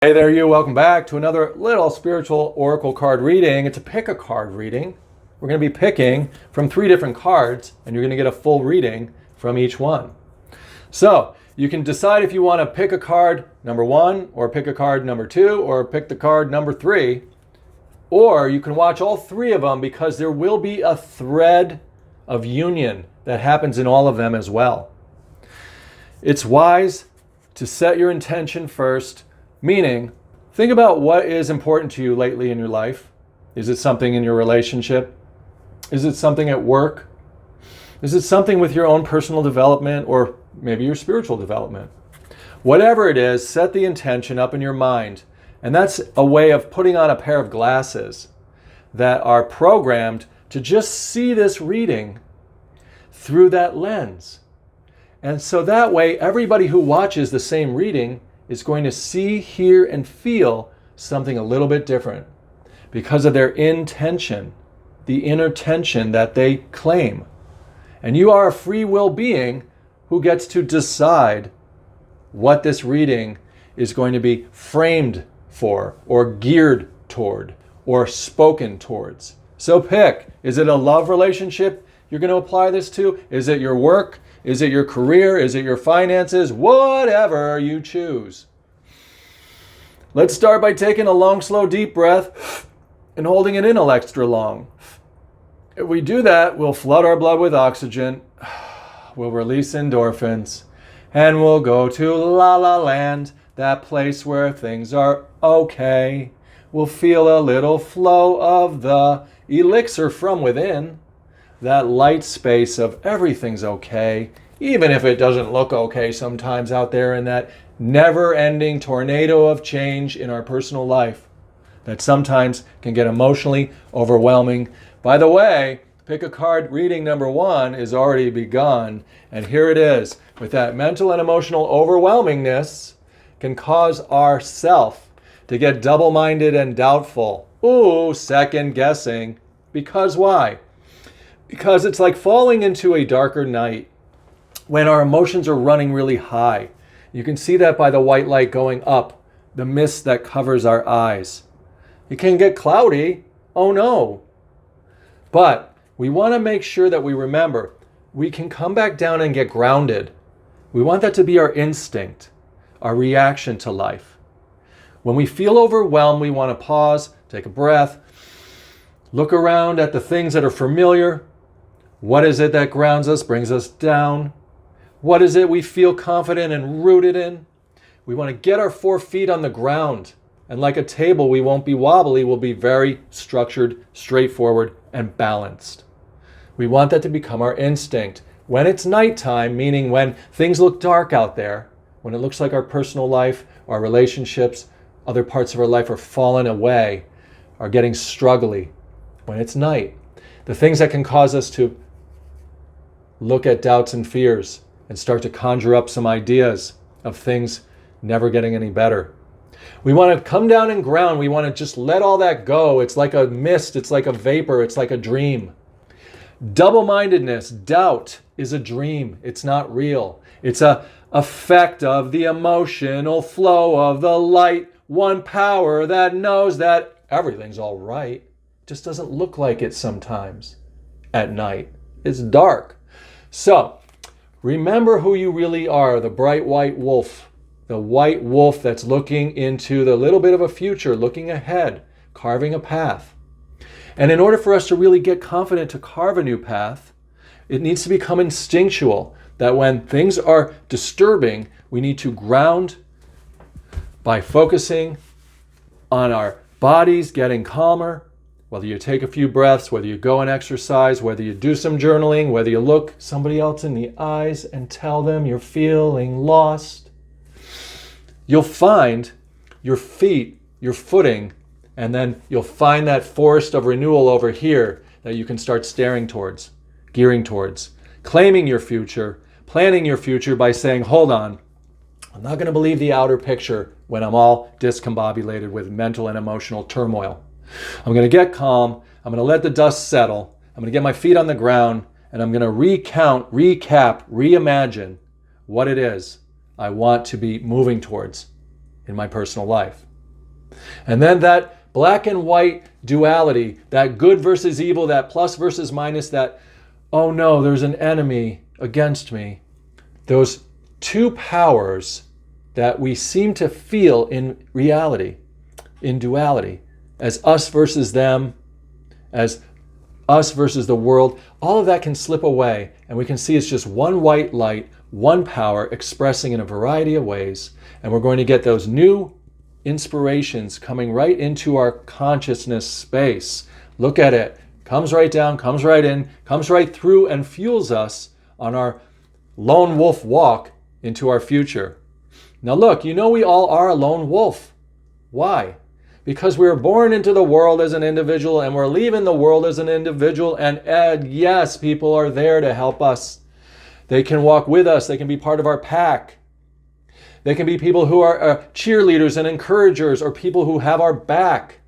Hey there, you. Welcome back to another little spiritual oracle card reading. It's a pick a card reading. We're going to be picking from 3 different cards, and you're going to get a full reading from each one. So you can decide if you want to pick a card number 1, or pick a card number 2, or pick the card number 3, or you can watch all 3 of them because there will be a thread of union that happens in all of them as well. It's wise to set your intention first. Meaning, think about what is important to you lately in your life. Is it something in your relationship? Is it something at work? Is it something with your own personal development or maybe your spiritual development? Whatever it is, set the intention up in your mind. And that's a way of putting on a pair of glasses that are programmed to just see this reading through that lens. And so that way, everybody who watches the same reading is going to see, hear, and feel something a little bit different because of their intention, the inner tension that they claim. And you are a free will being who gets to decide what this reading is going to be framed for, or geared toward, or spoken towards. So pick. Is it a love relationship you're going to apply this to? Is it your work? Is it your career? Is it your finances? Whatever you choose. Let's start by taking a long, slow, deep breath and holding it in extra long. If we do that, we'll flood our blood with oxygen, we'll release endorphins, and we'll go to La La Land, that place where things are okay. We'll feel a little flow of the elixir from within. That light space of everything's okay, even if it doesn't look okay sometimes out there in that never-ending tornado of change in our personal life that sometimes can get emotionally overwhelming. By the way, pick a card reading number 1 is already begun, and here it is. With that mental and emotional overwhelmingness can cause our self to get double-minded and doubtful. Ooh, second guessing. Because why? Because it's like falling into a darker night when our emotions are running really high. You can see that by the white light going up, the mist that covers our eyes. It can get cloudy, oh no. But we want to make sure that we remember we can come back down and get grounded. We want that to be our instinct, our reaction to life. When we feel overwhelmed, we want to pause, take a breath, look around at the things that are familiar. What is it that grounds us, brings us down? What is it we feel confident and rooted in? We want to get our 4 feet on the ground. And like a table, we won't be wobbly. We'll be very structured, straightforward, and balanced. We want that to become our instinct. When it's nighttime, meaning when things look dark out there, when it looks like our personal life, our relationships, other parts of our life are falling away, are getting struggly, when it's night, the things that can cause us to look at doubts and fears and start to conjure up some ideas of things never getting any better. We want to come down and ground. We want to just let all that go. It's like a mist. It's like a vapor. It's like a dream. Double-mindedness, doubt, is a dream. It's not real. It's a effect of the emotional flow of the light, one power that knows that everything's all right. It just doesn't look like it sometimes at night. It's dark. So, remember who you really are, the bright white wolf. The white wolf that's looking into the little bit of a future, looking ahead, carving a path. And in order for us to really get confident to carve a new path, it needs to become instinctual that when things are disturbing, we need to ground by focusing on our bodies getting calmer. Whether you take a few breaths, whether you go and exercise, whether you do some journaling, whether you look somebody else in the eyes and tell them you're feeling lost, you'll find your feet, your footing, and then you'll find that forest of renewal over here that you can start staring towards, gearing towards, claiming your future, planning your future by saying, hold on, I'm not going to believe the outer picture when I'm all discombobulated with mental and emotional turmoil. I'm going to get calm. I'm going to let the dust settle. I'm going to get my feet on the ground, and I'm going to recount, recap, reimagine what it is I want to be moving towards in my personal life. And then that black and white duality, that good versus evil, that plus versus minus, that, oh no, there's an enemy against me. Those two powers that we seem to feel in reality, in duality, as us versus them, as us versus the world, all of that can slip away, and we can see it's just one white light, one power expressing in a variety of ways, and we're going to get those new inspirations coming right into our consciousness space. Look at it. Comes right down, comes right in, comes right through, and fuels us on our lone wolf walk into our future. Now look, you know we all are a lone wolf. Why? Because we were born into the world as an individual and we're leaving the world as an individual, and yes, people are there to help us. They can walk with us. They can be part of our pack. They can be people who are cheerleaders and encouragers, or people who have our back.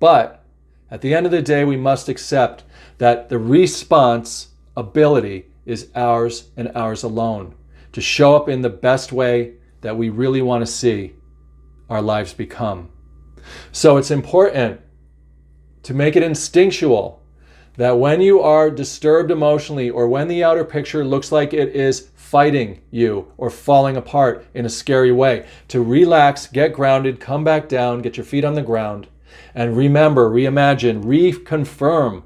But at the end of the day, we must accept that the response ability is ours and ours alone, to show up in the best way that we really want to see our lives become. So it's important to make it instinctual that when you are disturbed emotionally, or when the outer picture looks like it is fighting you or falling apart in a scary way, to relax, get grounded, come back down, get your feet on the ground, and remember, reimagine, reconfirm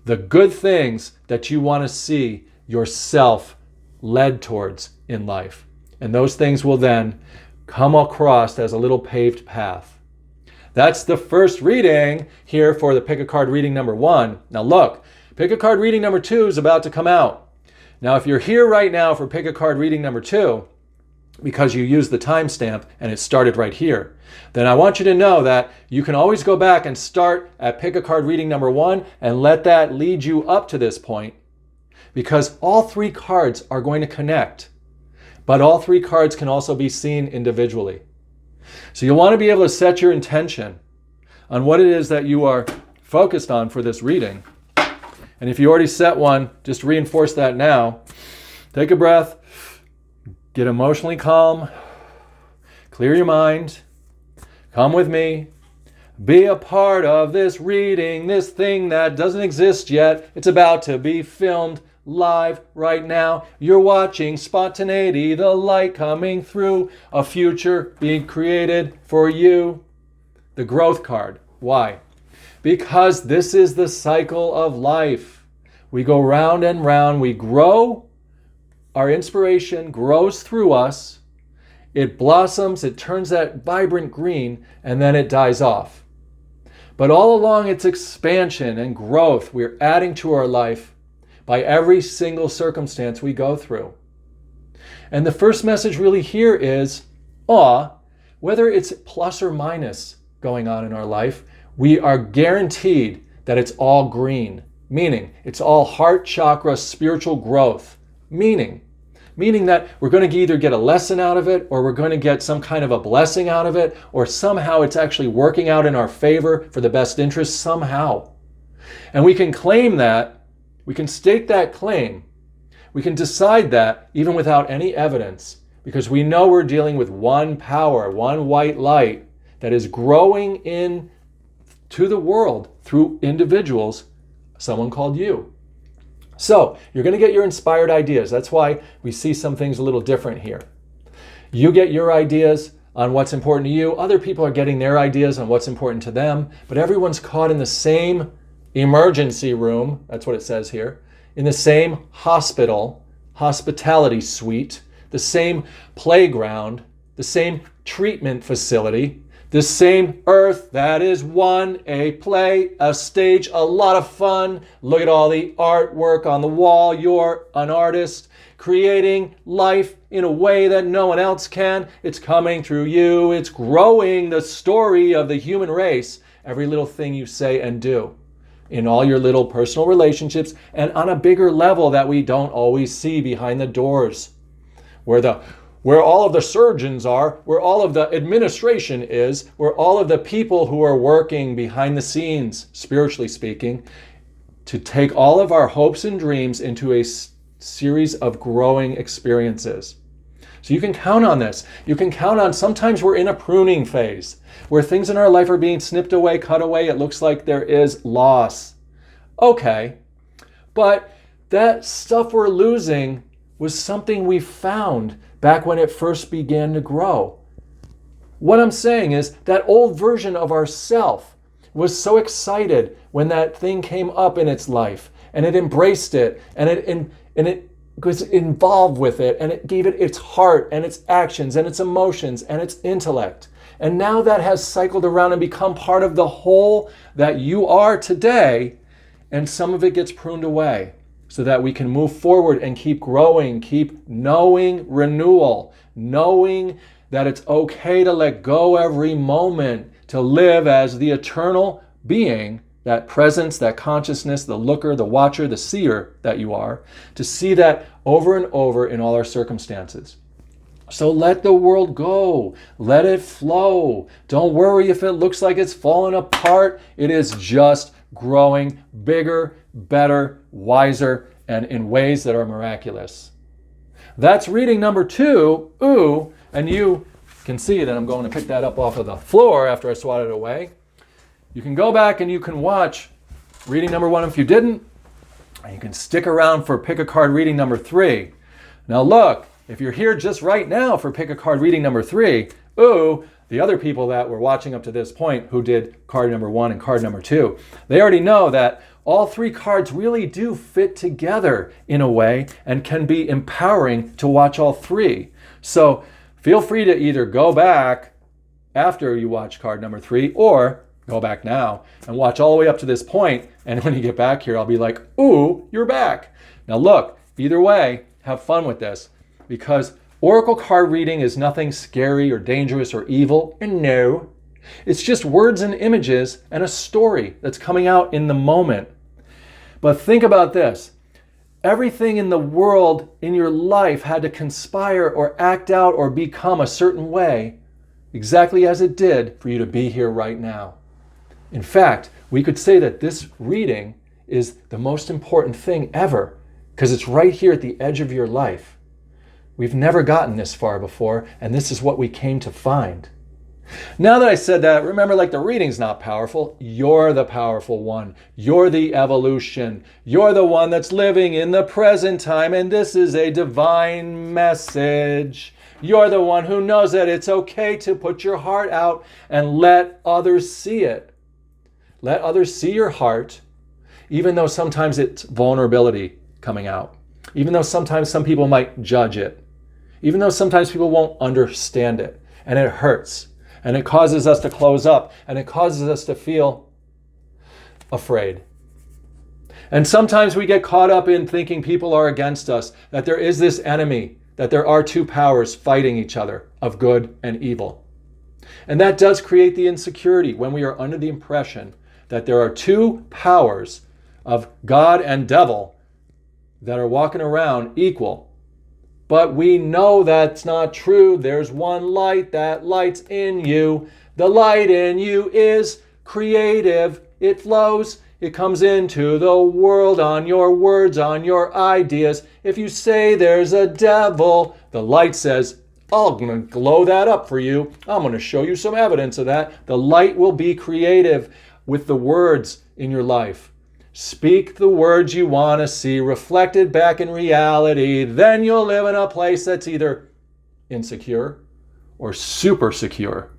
the good things that you want to see yourself led towards in life. And those things will then come across as a little paved path. That's the first reading here for the Pick a Card reading number 1. Now look, Pick a Card reading number 2 is about to come out. Now if you're here right now for Pick a Card reading number 2, because you used the timestamp and it started right here, then I want you to know that you can always go back and start at Pick a Card reading number 1 and let that lead you up to this point, because all 3 cards are going to connect, but all 3 cards can also be seen individually. So you'll want to be able to set your intention on what it is that you are focused on for this reading. And if you already set one, just reinforce that now. Take a breath, get emotionally calm, clear your mind, come with me, be a part of this reading, this thing that doesn't exist yet. It's about to be filmed live right now. You're watching spontaneity, the light coming through, a future being created for you. The growth card. Why? Because this is the cycle of life. We go round and round, we grow, our inspiration grows through us, it blossoms, it turns that vibrant green, and then it dies off. But all along its expansion and growth, we're adding to our life by every single circumstance we go through. And the first message really here is, whether it's plus or minus going on in our life, we are guaranteed that it's all green, meaning it's all heart chakra spiritual growth, meaning that we're going to either get a lesson out of it, or we're going to get some kind of a blessing out of it, or somehow it's actually working out in our favor for the best interest somehow. And we can claim that. We can state that claim. We can decide that even without any evidence, because we know we're dealing with one power, one white light that is growing in to the world through individuals, someone called you. So you're going to get your inspired ideas. That's why we see some things a little different here. You get your ideas on what's important to you. Other people are getting their ideas on what's important to them, but everyone's caught in the same emergency room, that's what it says here, in the same hospitality suite, the same playground, the same treatment facility, the same earth that is one, a play, a stage, a lot of fun. Look at all the artwork on the wall. You're an artist creating life in a way that no one else can. It's coming through you. It's growing the story of the human race, every little thing you say and do, in all your little personal relationships, and on a bigger level that we don't always see behind the doors, where all of the surgeons are, where all of the administration is, where all of the people who are working behind the scenes, spiritually speaking, to take all of our hopes and dreams into a series of growing experiences. So you can count on this. You can count on, sometimes we're in a pruning phase where things in our life are being snipped away, cut away. It looks like there is loss. Okay, but that stuff we're losing was something we found back when it first began to grow. What I'm saying is that old version of ourself was so excited when that thing came up in its life, and it embraced it, and it was involved with it, and it gave it its heart and its actions and its emotions and its intellect. And now that has cycled around and become part of the whole that you are today, and some of it gets pruned away so that we can move forward and keep growing, keep knowing renewal, knowing that it's okay to let go every moment, to live as the eternal being, that presence, that consciousness, the looker, the watcher, the seer that you are, to see that over and over in all our circumstances. So let the world go. Let it flow. Don't worry if it looks like it's falling apart. It is just growing bigger, better, wiser, and in ways that are miraculous. That's reading number 2. Ooh, and you can see that I'm going to pick that up off of the floor after I swat it away. You can go back and you can watch reading number 1 if you didn't, and you can stick around for pick a card reading number 3. Now look, if you're here just right now for pick a card reading number 3, ooh, the other people that were watching up to this point who did card number 1 and card number 2, they already know that all 3 cards really do fit together in a way and can be empowering to watch all 3. So feel free to either go back after you watch card number 3 or go back now and watch all the way up to this point. And when you get back here, I'll be like, ooh, you're back. Now look, either way, have fun with this, because oracle card reading is nothing scary or dangerous or evil. And no, it's just words and images and a story that's coming out in the moment. But think about this. Everything in the world in your life had to conspire or act out or become a certain way, exactly as it did for you to be here right now. In fact, we could say that this reading is the most important thing ever, because it's right here at the edge of your life. We've never gotten this far before, and this is what we came to find. Now that I said that, remember, like, the reading's not powerful. You're the powerful one. You're the evolution. You're the one that's living in the present time, and this is a divine message. You're the one who knows that it's okay to put your heart out and let others see it. Let others see your heart, even though sometimes it's vulnerability coming out. Even though sometimes some people might judge it. Even though sometimes people won't understand it. And it hurts. And it causes us to close up. And it causes us to feel afraid. And sometimes we get caught up in thinking people are against us. That there is this enemy. That there are 2 powers fighting each other of good and evil. And that does create the insecurity when we are under the impression that there are 2 powers of God and devil that are walking around equal. But we know that's not true. There's one light. That light's in you. The light in you is creative. It flows. It comes into the world on your words, on your ideas. If you say there's a devil, the light says, I'm going to glow that up for you. I'm going to show you some evidence of that. The light will be creative with the words in your life. Speak the words you want to see reflected back in reality. Then you'll live in a place that's either insecure or super secure.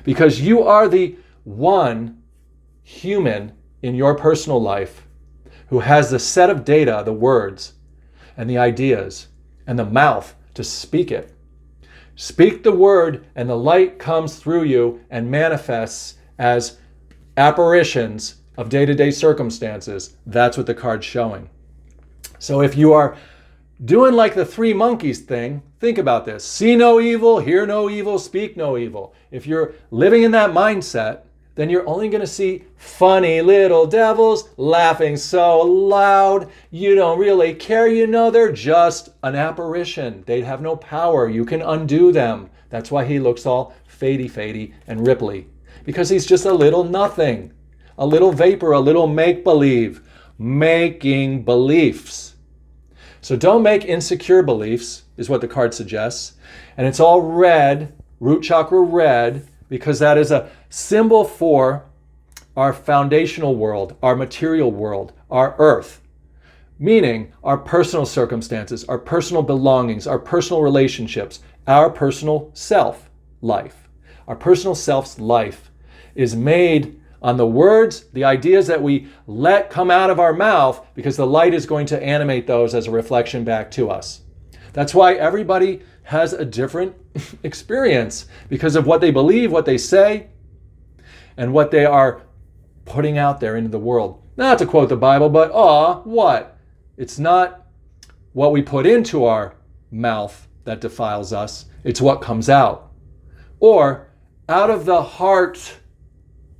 Because you are the one human in your personal life who has the set of data, the words, and the ideas, and the mouth to speak it. Speak the word, and the light comes through you and manifests as apparitions of day-to-day circumstances. That's what the card's showing. So if you are doing like the 3 monkeys thing, think about this. See no evil, hear no evil, speak no evil. If you're living in that mindset, then you're only going to see funny little devils laughing so loud you don't really care. You know they're just an apparition. They have no power. You can undo them. That's why he looks all fadey and ripply. Because he's just a little nothing, a little vapor, a little make-believe, making beliefs. So don't make insecure beliefs, is what the card suggests. And it's all red, root chakra red, because that is a symbol for our foundational world, our material world, our earth. Meaning our personal circumstances, our personal belongings, our personal relationships, our personal self life. Our personal self's life is made on the words, the ideas that we let come out of our mouth, because the light is going to animate those as a reflection back to us. That's why everybody has a different experience, because of what they believe, what they say, and what they are putting out there into the world. Not to quote the Bible, but what? It's not what we put into our mouth that defiles us. It's what comes out. Or out of the heart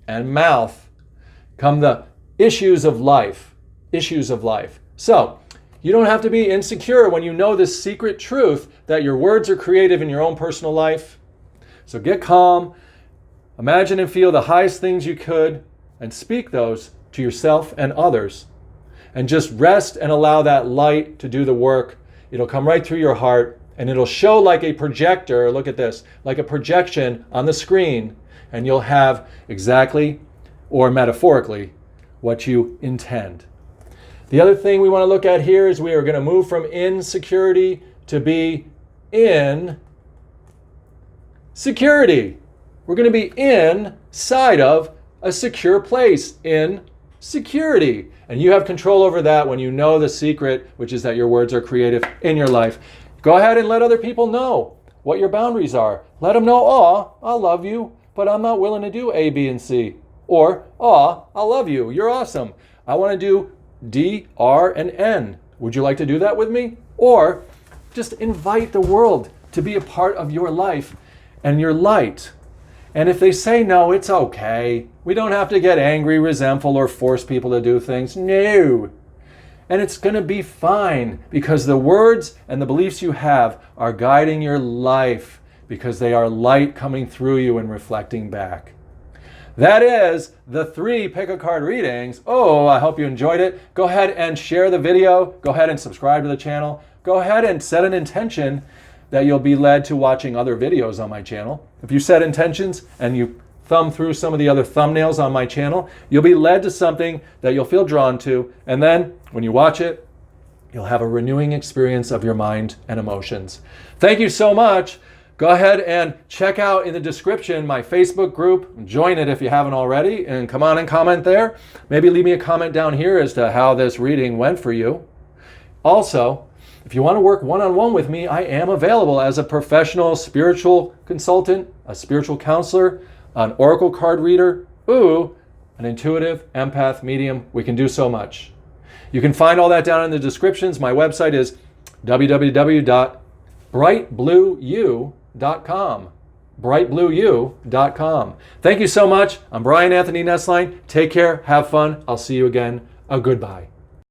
and mouth come the issues of life. Issues of life. So you don't have to be insecure when you know this secret truth that your words are creative in your own personal life. So get calm, imagine and feel the highest things you could, and speak those to yourself and others. And just rest and allow that light to do the work. It'll come right through your heart, and it'll show like a projector, look at this, like a projection on the screen, and you'll have exactly, or metaphorically, what you intend. The other thing we want to look at here is we are going to move from insecurity to be in security. We're going to be inside of a secure place, in security. And you have control over that when you know the secret, which is that your words are creative in your life. Go ahead and let other people know what your boundaries are. Let them know, I love you, but I'm not willing to do A, B, and C. Or, I love you, you're awesome. I want to do D, R, and N. Would you like to do that with me? Or just invite the world to be a part of your life and your light. And if they say no, it's okay. We don't have to get angry, resentful, or force people to do things. No. And it's going to be fine, because the words and the beliefs you have are guiding your life, because they are light coming through you and reflecting back. That is the 3 pick a card readings. I hope you enjoyed it. Go ahead and share the video. Go ahead and subscribe to the channel. Go ahead and set an intention that you'll be led to watching other videos on my channel. If you set intentions and you thumb through some of the other thumbnails on my channel, you'll be led to something that you'll feel drawn to. And then when you watch it, you'll have a renewing experience of your mind and emotions. Thank you so much. Go ahead and check out in the description my Facebook group. Join it if you haven't already, and come on and comment there. Maybe leave me a comment down here as to how this reading went for you. Also, if you want to work one-on-one with me, I am available as a professional spiritual consultant, a spiritual counselor, an oracle card reader, an intuitive empath medium. We can do so much. You can find all that down in the descriptions. My website is www.brightblueyou.com. brightblueyou.com. Thank you so much. I'm Brian Anthony Nesline. Take care. Have fun. I'll see you again. A goodbye.